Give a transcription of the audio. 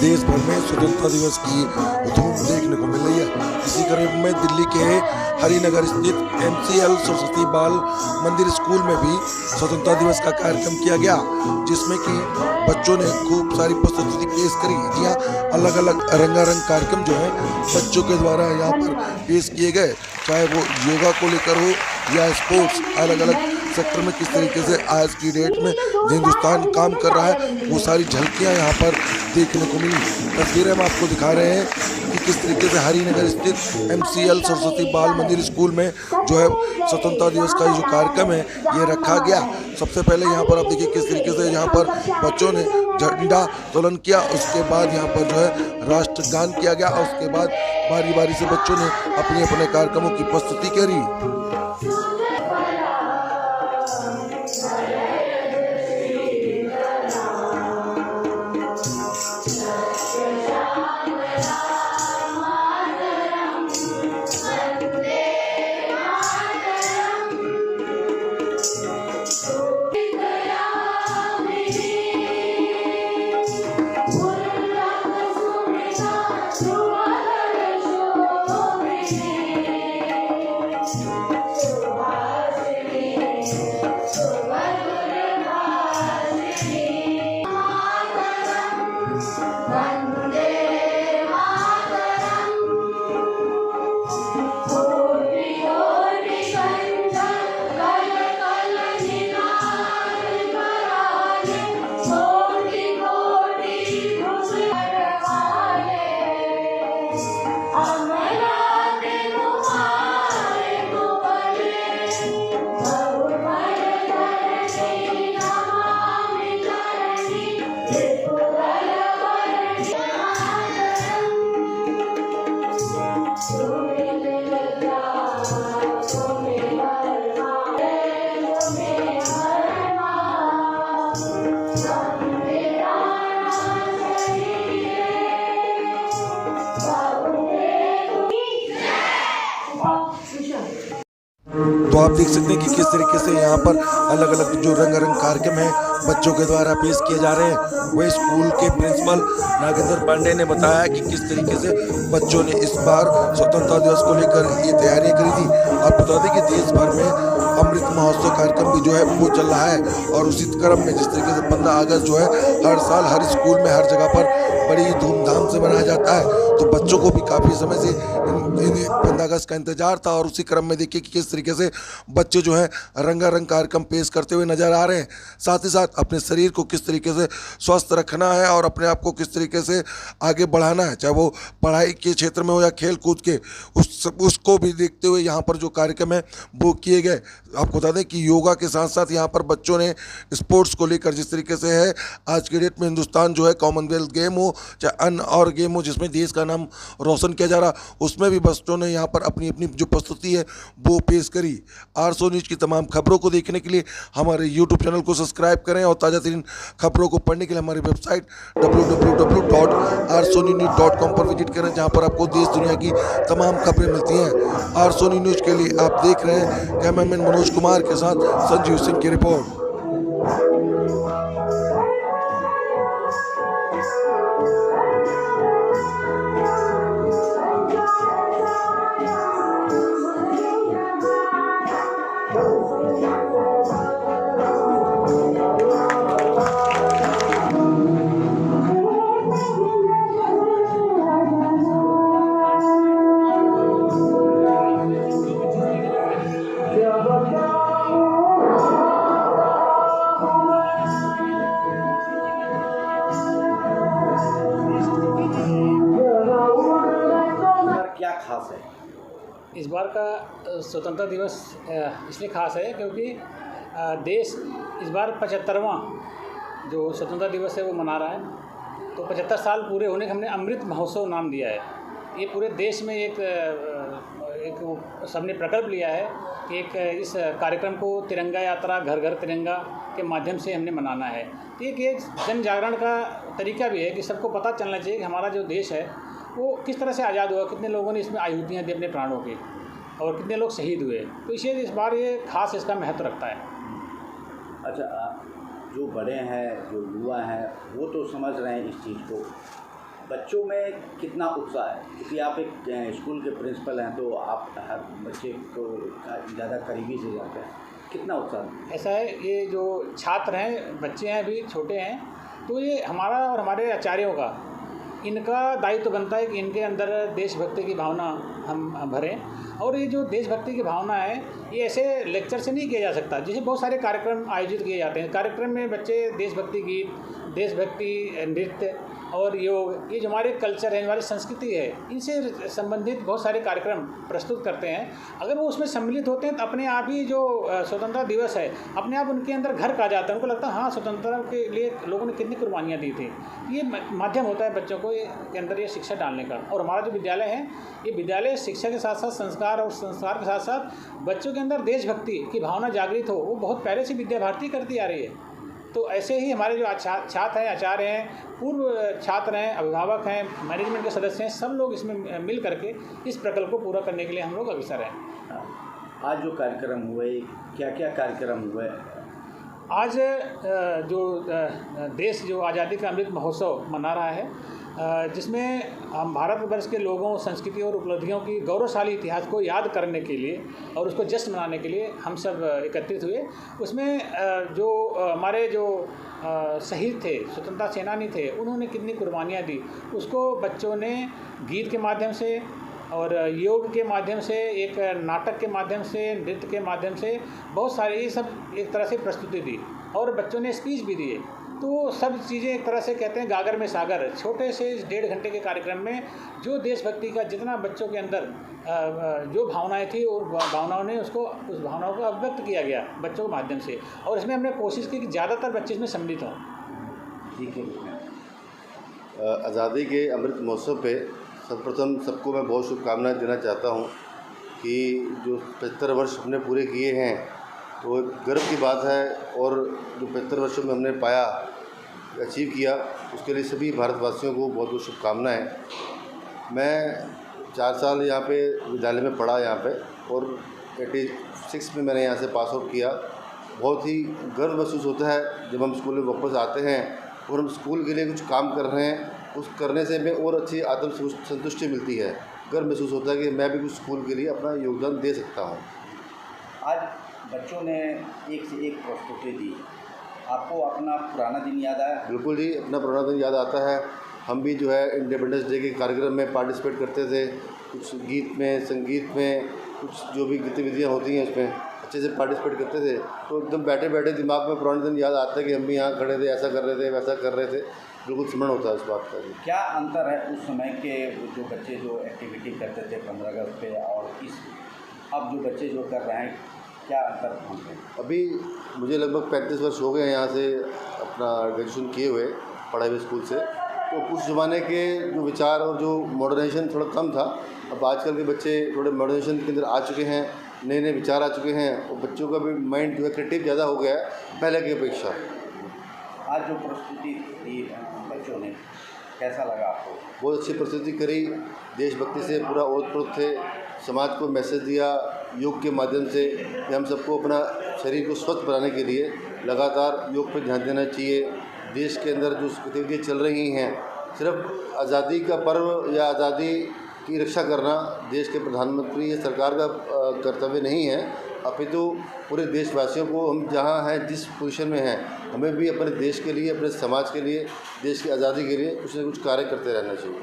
देश भर में स्वतंत्रता दिवस की धूम देखने को मिल रही है। इसी क्रम में दिल्ली के हरिनगर स्थित MCL सरस्वती बाल मंदिर स्कूल में भी स्वतंत्रता दिवस का कार्यक्रम किया गया, जिसमें कि बच्चों ने खूब सारी प्रस्तुति पेश करी। जी हाँ, अलग अलग रंगारंग कार्यक्रम जो है बच्चों के द्वारा यहाँ पर पेश किए गए, चाहे वो योगा को लेकर हो या स्पोर्ट्स। अलग अलग सेक्टर में किस तरीके से आज की डेट में हिंदुस्तान काम कर रहा है, वो सारी झलकियाँ यहाँ पर देखने को मिली। तस्वीरें हम आपको दिखा रहे हैं कि किस तरीके से हरिनगर स्थित MCL सरस्वती बाल मंदिर स्कूल में जो है स्वतंत्रता दिवस का जो कार्यक्रम है ये रखा गया। सबसे पहले यहाँ पर आप देखिए किस तरीके से यहाँ पर बच्चों ने झंडा तोलन किया, उसके बाद यहाँ पर जो है राष्ट्रगान किया गया और उसके बाद बारी बारी से बच्चों ने अपने अपने कार्यक्रमों की प्रस्तुति करी। तो आप देख सकते हैं कि किस तरीके से यहाँ पर अलग अलग जो रंगारंग कार्यक्रम है बच्चों के द्वारा पेश किए जा रहे हैं। वही स्कूल के प्रिंसिपल नागेंद्र पांडे ने बताया कि किस तरीके से बच्चों ने इस बार स्वतंत्रता दिवस को लेकर ये तैयारियां करी थी। आप बता दें कि देश भर में अमृत महोत्सव कार्यक्रम भी जो है वो चल रहा है, और उसी क्रम में जिस तरीके से 15 अगस्त जो है हर साल हर स्कूल में हर जगह पर बड़ी धूमधाम से मनाया जाता है, तो बच्चों को भी काफ़ी समय से 15 अगस्त का इंतजार था। और उसी क्रम में देखिए कि किस तरीके से बच्चे जो है रंगारंग कार्यक्रम पेश करते हुए नजर आ रहे हैं। साथ ही साथ अपने शरीर को किस तरीके से स्वस्थ रखना है और अपने आप को किस तरीके से आगे बढ़ाना है, चाहे वो पढ़ाई के क्षेत्र में हो या खेल कूद के, उसको भी देखते हुए यहाँ पर जो कार्यक्रम है वो किए गए। आपको बता दें कि योगा के साथ साथ यहाँ पर बच्चों ने स्पोर्ट्स को लेकर जिस तरीके से है आज के डेट में हिंदुस्तान जो है कॉमनवेल्थ गेम हो चाहे अन्य और गेम हो जिसमें देश का नाम रोशन किया जा रहा, उसमें भी बच्चों ने यहाँ पर अपनी अपनी जो प्रस्तुति है वो पेश करी। आरसो न्यूज़ की तमाम खबरों को देखने के लिए हमारे YouTube चैनल को सब्सक्राइब करें और ताज़ा तरीन खबरों को पढ़ने के लिए हमारी वेबसाइट www.arsonews.com पर विजिट करें, जहाँ पर आपको देश दुनिया की तमाम खबरें मिलती हैं। आरसो न्यूज़ के लिए आप देख रहे हैं कैमरामैन मनोज कुमार के साथ संजीव सिंह की रिपोर्ट। क्या खास है इस बार का स्वतंत्रता दिवस? इसलिए खास है क्योंकि देश इस बार 75वां जो स्वतंत्रता दिवस है वो मना रहा है। तो 75 साल पूरे होने का हमने अमृत महोत्सव नाम दिया है। ये पूरे देश में एक सबने प्रकल्प लिया है कि एक इस कार्यक्रम को तिरंगा यात्रा घर घर तिरंगा के माध्यम से हमने मनाना है। तो एक जन जागरण का तरीका भी है कि सबको पता चलना चाहिए कि हमारा जो देश है वो किस तरह से आज़ाद हुआ, कितने लोगों ने इसमें आहुतियाँ दी अपने प्राणों की और कितने लोग शहीद हुए। तो इसलिए इस बार ये खास इसका महत्व रखता है। अच्छा, जो बड़े हैं जो युवा हैं वो तो समझ रहे हैं इस चीज़ को, बच्चों में कितना उत्साह है, क्योंकि आप एक स्कूल के प्रिंसिपल हैं तो आप हर बच्चे को ज़्यादा करीबी से जाते हैं, कितना उत्साह है? ऐसा है, ये जो छात्र हैं, बच्चे हैं, अभी छोटे हैं, तो ये हमारा और हमारे आचार्यों का, इनका दायित्व बनता है कि इनके अंदर देशभक्ति की भावना हम भरें। और ये जो देशभक्ति की भावना है, ये ऐसे लेक्चर से नहीं किया जा सकता। जैसे बहुत सारे कार्यक्रम आयोजित किए जाते हैं, कार्यक्रम में बच्चे देशभक्ति गीत, देशभक्ति नृत्य और योग, ये जो हमारे कल्चर है, हमारी संस्कृति है, इनसे संबंधित बहुत सारे कार्यक्रम प्रस्तुत करते हैं। अगर वो उसमें सम्मिलित होते हैं तो अपने आप ही जो स्वतंत्रता दिवस है, अपने आप उनके अंदर घर का जाता है। उनको लगता है हाँ, स्वतंत्रता के लिए लोगों ने कितनी कुर्बानियाँ दी थी। ये माध्यम होता है बच्चों को के अंदर ये शिक्षा डालने का। और हमारा जो विद्यालय है, ये विद्यालय शिक्षा के साथ साथ संस्कार, और संस्कार के साथ साथ बच्चों के अंदर देशभक्ति की भावना जागृत हो, वो बहुत पहले से विद्या भारती करती आ रही है। तो ऐसे ही हमारे जो छात्र हैं, आचार्य हैं, पूर्व छात्र हैं, अभिभावक हैं, मैनेजमेंट के सदस्य हैं, सब लोग इसमें मिल करके इस प्रकल्प को पूरा करने के लिए हम लोग अग्रसर हैं। आज जो कार्यक्रम हुए, क्या क्या कार्यक्रम हुए? आज जो देश जो आज़ादी का अमृत महोत्सव मना रहा है, जिसमें हम भारतवर्ष के लोगों, संस्कृति और उपलब्धियों की गौरवशाली इतिहास को याद करने के लिए और उसको जश्न मनाने के लिए हम सब एकत्रित हुए। उसमें जो हमारे जो शहीद थे, स्वतंत्रता सेनानी थे, उन्होंने कितनी कुर्बानियाँ दी, उसको बच्चों ने गीत के माध्यम से और योग के माध्यम से, एक नाटक के माध्यम से, नृत्य के माध्यम से, बहुत सारे ये सब एक तरह से प्रस्तुति दी। और बच्चों ने स्पीच भी दिए। तो सब चीज़ें एक तरह से कहते हैं गागर में सागर। छोटे से 1.5 घंटे के कार्यक्रम में जो देशभक्ति का जितना बच्चों के अंदर जो भावनाएं थी, और भावनाओं ने उस भावनाओं को अभिव्यक्त किया गया बच्चों के माध्यम से। और इसमें हमने कोशिश की कि ज़्यादातर बच्चे इसमें सम्मिलित हों। ठीक है। आज़ादी के अमृत महोत्सव पे सर्वप्रथम सबको मैं बहुत शुभकामनाएं देना चाहता हूं कि जो 75 वर्ष हमने पूरे किए हैं, तो एक गर्व की बात है। और जो 75 वर्षों में हमने पाया, अचीव किया, उसके लिए सभी भारतवासियों को बहुत बहुत शुभकामनाएं। मैं 4 साल यहाँ पे विद्यालय में पढ़ा यहाँ पे, और 86 में मैंने यहाँ से पास आउट किया। बहुत ही गर्व महसूस होता है जब हम स्कूल में वापस आते हैं और हम स्कूल के लिए कुछ काम कर रहे हैं, उस करने से हमें और अच्छी आत्म संतुष्टि मिलती है। गर्व महसूस होता है कि मैं भी कुछ स्कूल के लिए अपना योगदान दे सकता हूँ। आज बच्चों ने एक से एक प्रस्तुति दी, आपको अपना पुराना दिन याद आया? बिल्कुल जी, अपना पुराना दिन याद आता है। हम भी जो है इंडिपेंडेंस डे के कार्यक्रम में पार्टिसिपेट करते थे, कुछ गीत में, संगीत में, कुछ जो भी गतिविधियाँ होती हैं उसमें अच्छे से पार्टिसिपेट करते थे। तो एकदम बैठे बैठे दिमाग में पुराने दिन याद आता है कि हम भी यहाँ खड़े थे, ऐसा कर रहे थे, वैसा कर रहे थे। बिल्कुल स्मरण होता है इस बात का। क्या अंतर है उस समय के जो बच्चे जो एक्टिविटी करते थे 15 अगस्त पे, और इस अब जो बच्चे जो कर रहे हैं, क्या अंतर होंगे? अभी मुझे लगभग 35 वर्ष हो गए हैं यहाँ से अपना ग्रेजुएशन किए हुए, पढ़ाई हुए स्कूल से। तो उस ज़माने के जो विचार और जो मॉडर्नाइजेशन थोड़ा कम था। अब आजकल के बच्चे थोड़े मॉडर्नाइजेशन के अंदर आ चुके हैं, नए नए विचार आ चुके हैं, और बच्चों का भी माइंड जो है क्रिएटिव ज़्यादा हो गया है पहले की अपेक्षा। आज जो प्रस्तुति दी बच्चों ने, कैसा लगा आपको? बहुत अच्छी प्रस्तुति करी, देशभक्ति से पूरा ओतप्रोत थे, समाज को मैसेज दिया योग के माध्यम से कि हम सबको अपना शरीर को स्वस्थ बनाने के लिए लगातार योग पर ध्यान देना चाहिए। देश के अंदर जो गतिविधियाँ चल रही हैं, सिर्फ आज़ादी का पर्व या आज़ादी की रक्षा करना देश के प्रधानमंत्री या सरकार का कर्तव्य नहीं है, अपितु पूरे देशवासियों को, हम जहाँ हैं, जिस पोजीशन में हैं, हमें भी अपने देश के लिए, अपने समाज के लिए, देश की आज़ादी के लिए कुछ न कुछ कार्य करते रहना चाहिए।